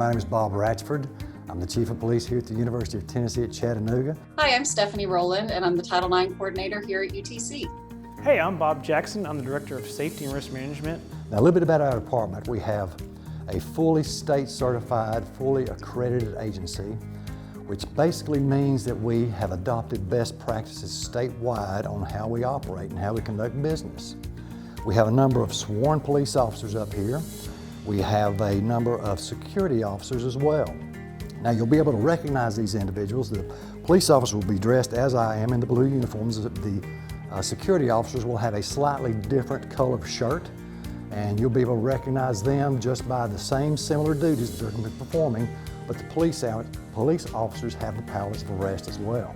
My name is Bob Ratchford. I'm the Chief of Police here at the University of Tennessee at Chattanooga. Hi, I'm Stephanie Rowland, and I'm the Title IX Coordinator here at UTC. Hey, I'm Bob Jackson. I'm the Director of Safety and Risk Management. Now, a little bit about our department. We have a fully state-certified, fully accredited agency, which basically means that we have adopted best practices statewide on how we operate and how we conduct business. We have a number of sworn police officers up here. We have a number of security officers as well. Now, you'll be able to recognize these individuals. The police officers will be dressed as I am in the blue uniforms. The security officers will have a slightly different color shirt, and you'll be able to recognize them just by the same similar duties that they're going to be performing, but the police officers have the powers of arrest as well.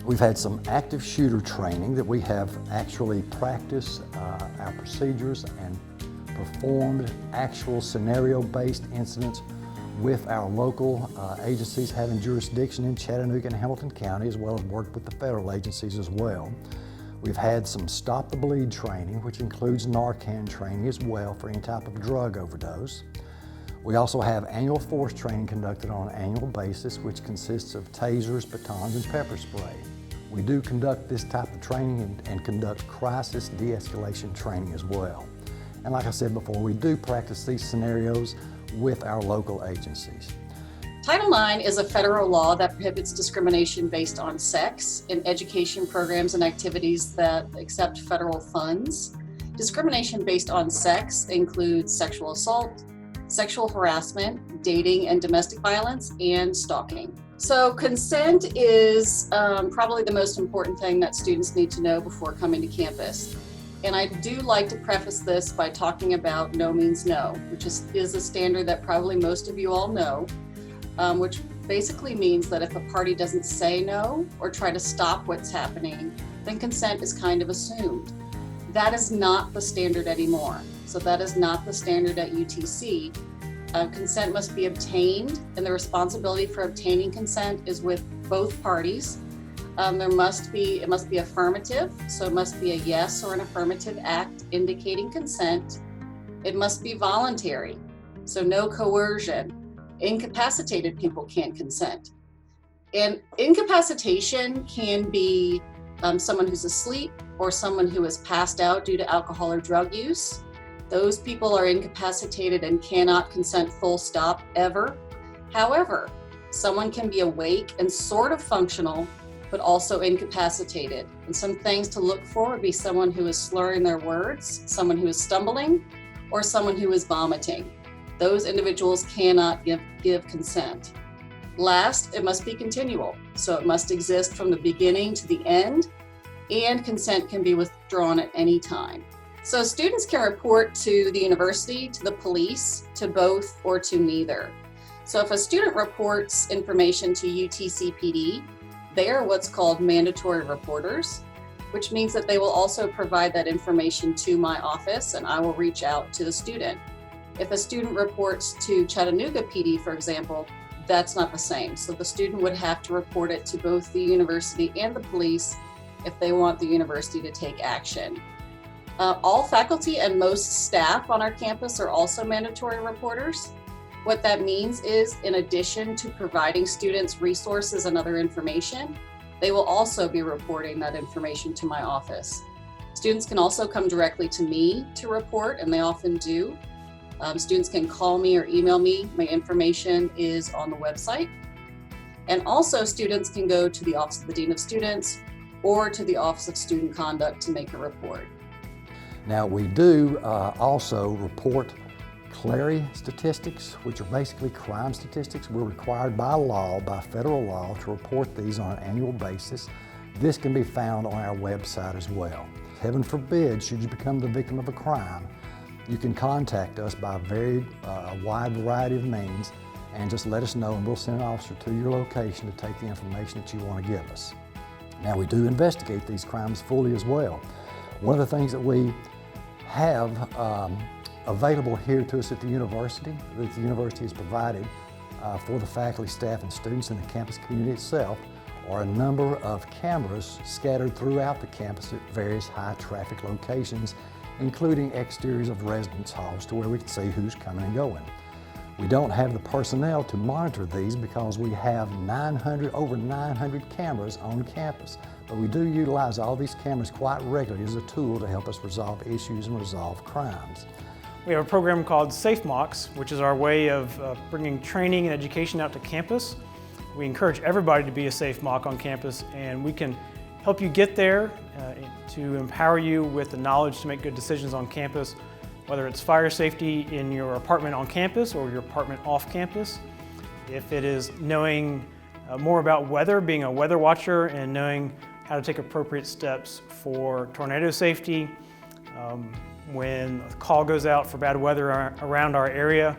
We've had some active shooter training that we have actually practiced our procedures and performed actual scenario-based incidents with our local agencies having jurisdiction in Chattanooga and Hamilton County, as well as worked with the federal agencies as well. We've had some Stop the Bleed training, which includes Narcan training as well for any type of drug overdose. We also have annual force training conducted on an annual basis, which consists of tasers, batons, and pepper spray. We do conduct this type of training and conduct crisis de-escalation training as well. And like I said before, we do practice these scenarios with our local agencies. Title IX is a federal law that prohibits discrimination based on sex in education programs and activities that accept federal funds. Discrimination based on sex includes sexual assault, sexual harassment, dating and domestic violence, and stalking. So consent is probably the most important thing that students need to know before coming to campus. And I do like to preface this by talking about no means no, which is a standard that probably most of you all know, which basically means that if a party doesn't say no or try to stop what's happening, then consent is kind of assumed. That is not the standard anymore. So that is not the standard at UTC. Consent must be obtained, and the responsibility for obtaining consent is with both parties. It must be affirmative, so it must be a yes or an affirmative act indicating consent. It must be voluntary, so no coercion. Incapacitated people can't consent. And incapacitation can be someone who's asleep or someone who has passed out due to alcohol or drug use. Those people are incapacitated and cannot consent, full stop, ever. However, someone can be awake and sort of functional, but also incapacitated. And some things to look for would be someone who is slurring their words, someone who is stumbling, or someone who is vomiting. Those individuals cannot give consent. Last, it must be continual. So it must exist from the beginning to the end, and consent can be withdrawn at any time. So students can report to the university, to the police, to both, or to neither. So if a student reports information to UTCPD, they are what's called mandatory reporters, which means that they will also provide that information to my office, and I will reach out to the student. If a student reports to Chattanooga PD, for example, that's not the same. So the student would have to report it to both the university and the police if they want the university to take action. All faculty and most staff on our campus are also mandatory reporters. What that means is, in addition to providing students resources and other information, they will also be reporting that information to my office. Students can also come directly to me to report, and they often do. Students can call me or email me. My information is on the website. And also students can go to the Office of the Dean of Students or to the Office of Student Conduct to make a report. Now, we do also report Clary statistics, which are basically crime statistics. We're required by law, by federal law, to report these on an annual basis. This can be found on our website as well. Heaven forbid, should you become the victim of a crime, you can contact us by a wide variety of means and just let us know, and we'll send an officer to your location to take the information that you want to give us. Now, we do investigate these crimes fully as well. One of the things that we have available here to us at the university, that the university has provided for the faculty, staff, and students in the campus community itself, are a number of cameras scattered throughout the campus at various high traffic locations, including exteriors of residence halls to where we can see who's coming and going. We don't have the personnel to monitor these because we have over 900 cameras on campus. But we do utilize all these cameras quite regularly as a tool to help us resolve issues and resolve crimes. We have a program called SafeMocs, which is our way of bringing training and education out to campus. We encourage everybody to be a SafeMoc on campus, and we can help you get there to empower you with the knowledge to make good decisions on campus, whether it's fire safety in your apartment on campus or your apartment off campus. If it is knowing more about weather, being a weather watcher, and knowing how to take appropriate steps for tornado safety. When a call goes out for bad weather around our area,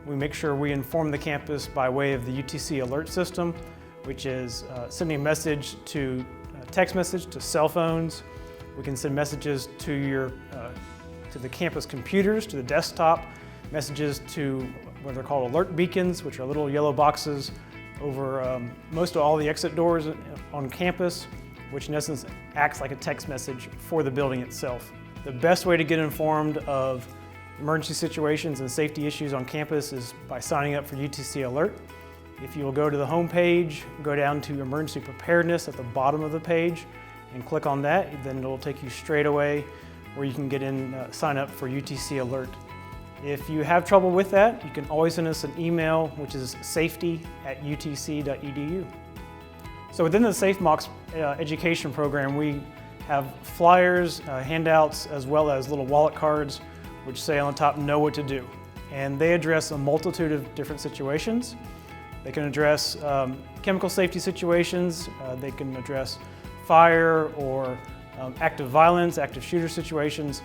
we make sure we inform the campus by way of the UTC alert system, which is sending a message to text message to cell phones. We can send messages to the campus computers, to the desktop, messages to what they're called alert beacons, which are little yellow boxes over most of all the exit doors on campus, which in essence acts like a text message for the building itself. The best way to get informed of emergency situations and safety issues on campus is by signing up for UTC Alert. If you will go to the home page, go down to Emergency Preparedness at the bottom of the page and click on that, then it'll take you straight away where you can get in, sign up for UTC Alert. If you have trouble with that, you can always send us an email, which is safety@utc.edu. So within the SafeMocs education program, we have flyers, handouts, as well as little wallet cards, which say on the top, know what to do. And they address a multitude of different situations. They can address chemical safety situations, they can address fire or active violence, active shooter situations.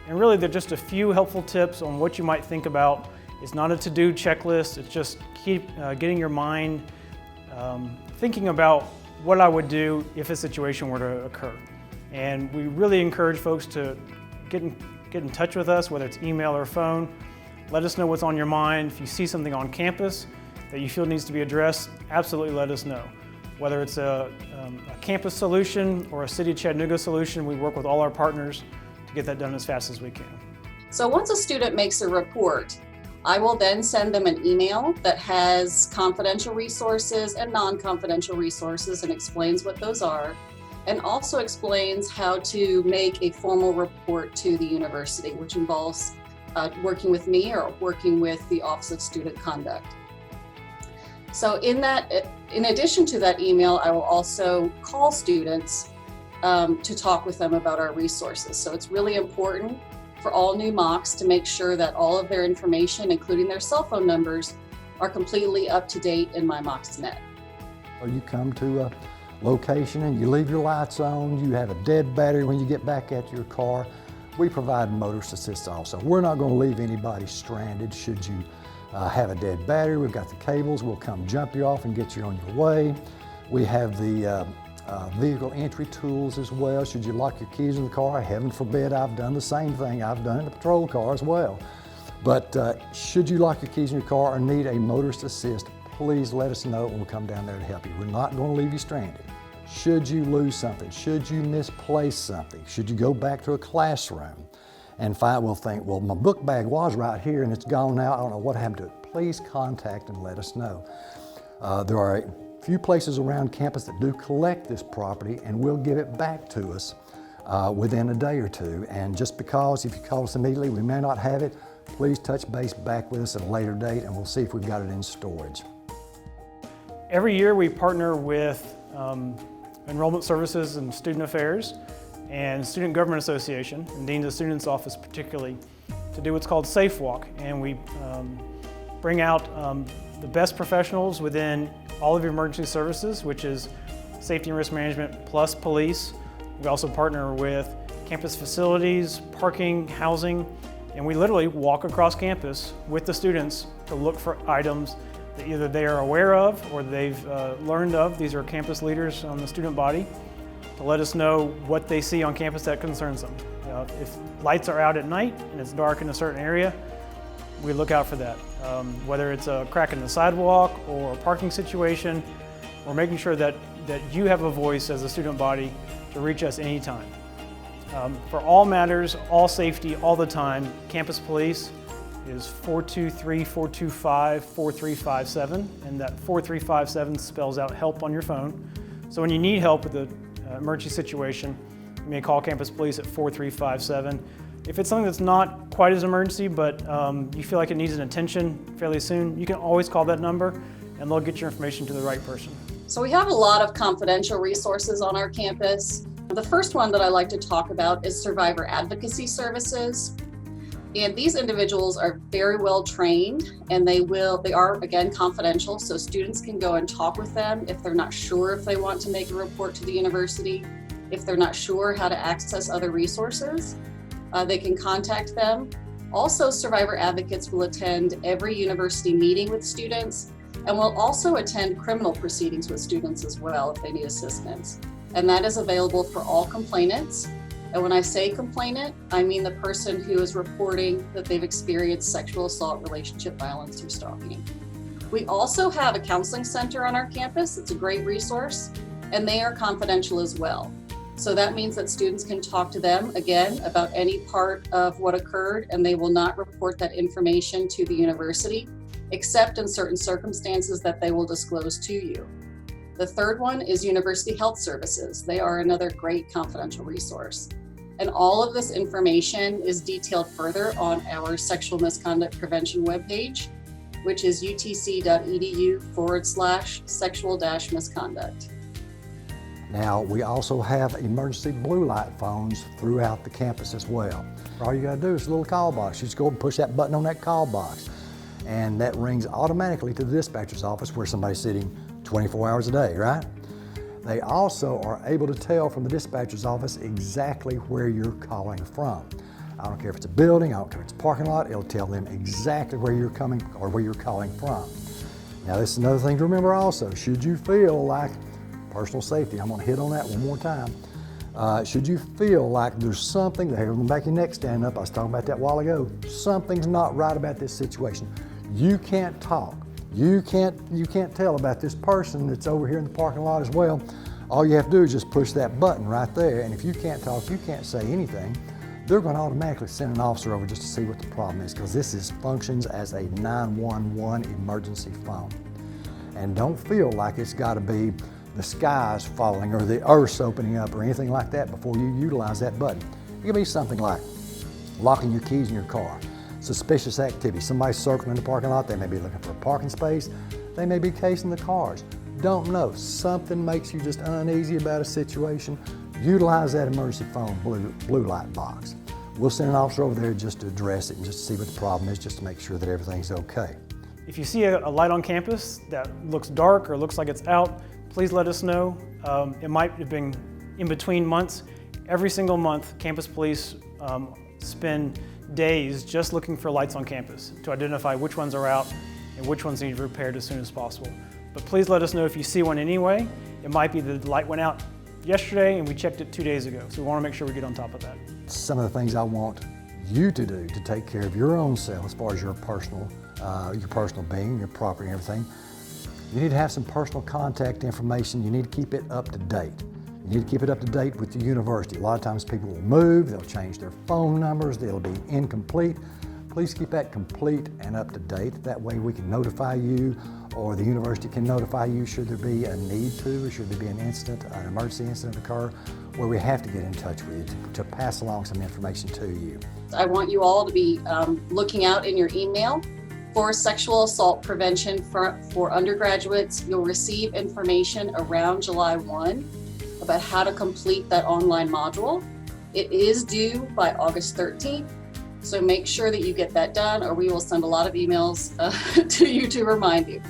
And really, they're just a few helpful tips on what you might think about. It's not a to-do checklist, it's just keep getting your mind thinking about what I would do if a situation were to occur. And we really encourage folks to get in touch with us, whether it's email or phone. Let us know what's on your mind. If you see something on campus that you feel needs to be addressed, absolutely let us know. Whether it's a campus solution or a City of Chattanooga solution, we work with all our partners to get that done as fast as we can. So once a student makes a report, I will then send them an email that has confidential resources and non-confidential resources and explains what those are, and also explains how to make a formal report to the university, which involves working with me or working with the Office of Student Conduct. So in addition to that email, I will also call students to talk with them about our resources. So it's really important for all new Mocs to make sure that all of their information, including their cell phone numbers, are completely up to date in my Mocs.net. You come to a location and you leave your lights on, you have a dead battery when you get back at your car. We provide motorist assist also. We're not going to leave anybody stranded should you have a dead battery. We've got the cables, we'll come jump you off and get you on your way. We have the vehicle entry tools as well. Should you lock your keys in the car, heaven forbid, I've done the same thing. I've done it in the patrol car as well. But should you lock your keys in your car or need a motorist assist, please let us know and we'll come down there to help you. We're not going to leave you stranded. Should you lose something, should you misplace something, should you go back to a classroom and think, well, my book bag was right here and it's gone now, I don't know what happened to it, please contact and let us know. There are a few places around campus that do collect this property and will give it back to us within a day or two. And just because if you call us immediately, we may not have it, please touch base back with us at a later date and we'll see if we've got it in storage. Every year we partner with Enrollment Services and Student Affairs and Student Government Association, and Dean of the Students Office particularly, to do what's called SafeWalk. And we bring out the best professionals within all of your emergency services, which is safety and risk management plus police. We also partner with campus facilities, parking, housing, and we literally walk across campus with the students to look for items that either they are aware of or they've learned of. These are campus leaders on the student body to let us know what they see on campus that concerns them. If lights are out at night and it's dark in a certain area, we look out for that. Whether it's a crack in the sidewalk or a parking situation, we're making sure that you have a voice as a student body to reach us anytime. For all matters, all safety, all the time, campus police is 423-425-4357, and that 4357 spells out help on your phone. So when you need help with an emergency situation, you may call Campus Police at 4357. If it's something that's not quite as emergency, but you feel like it needs an attention fairly soon, you can always call that number and they'll get your information to the right person. So we have a lot of confidential resources on our campus. The first one that I like to talk about is survivor advocacy services. And these individuals are very well trained, and they are again confidential, so students can go and talk with them if they're not sure if they want to make a report to the university, if they're not sure how to access other resources. They can contact them. Also, survivor advocates will attend every university meeting with students and will also attend criminal proceedings with students as well if they need assistance. And that is available for all complainants. And when I say complainant, I mean the person who is reporting that they've experienced sexual assault, relationship violence, or stalking. We also have a counseling center on our campus. It's a great resource, and they are confidential as well. So that means that students can talk to them, again, about any part of what occurred, and they will not report that information to the university, except in certain circumstances that they will disclose to you. The third one is University Health Services. They are another great confidential resource. And all of this information is detailed further on our sexual misconduct prevention webpage, which is utc.edu/sexual-misconduct. Now, we also have emergency blue light phones throughout the campus as well. All you gotta do is a little call box. You just go and push that button on that call box, and that rings automatically to the dispatcher's office where somebody's sitting 24 hours a day, right? They also are able to tell from the dispatcher's office exactly where you're calling from. I don't care if it's a building, I don't care if it's a parking lot, it'll tell them exactly where you're coming or where you're calling from. Now, this is another thing to remember also. Should you feel like personal safety, I'm gonna hit on that one more time. Should you feel like there's something, the hair on the back of your neck standing up, I was talking about that a while ago, something's not right about this situation. You can't talk. You can't tell about this person that's over here in the parking lot as well. All you have to do is just push that button right there, and if you can't talk, you can't say anything, they're going to automatically send an officer over just to see what the problem is, because this functions as a 911 emergency phone. And don't feel like it's got to be the skies falling or the earth's opening up or anything like that before you utilize that button. It could be something like locking your keys in your car, suspicious activity, somebody circling the parking lot, they may be looking for a parking space, they may be casing the cars. Don't know, something makes you just uneasy about a situation, utilize that emergency phone blue light box. We'll send an officer over there just to address it and just to see what the problem is, just to make sure that everything's okay. If you see a light on campus that looks dark or looks like it's out, please let us know. It might have been in between months. Every single month, Campus Police spend days just looking for lights on campus to identify which ones are out and which ones need repaired as soon as possible. But please let us know if you see one anyway. It might be the light went out yesterday and we checked it 2 days ago, so we want to make sure we get on top of that. Some of the things I want you to do to take care of your own self as far as your personal being, your property and everything, you need to have some personal contact information. You need to keep it up to date. You need to keep it up to date with the university. A lot of times people will move, they'll change their phone numbers, they'll be incomplete. Please keep that complete and up to date. That way we can notify you, or the university can notify you should there be a need to, or should there be an incident, an emergency incident occur, where we have to get in touch with you to pass along some information to you. I want you all to be looking out in your email for sexual assault prevention for undergraduates. You'll receive information around July 1 about how to complete that online module. It is due by August 13th, so make sure that you get that done, or we will send a lot of emails to you to remind you.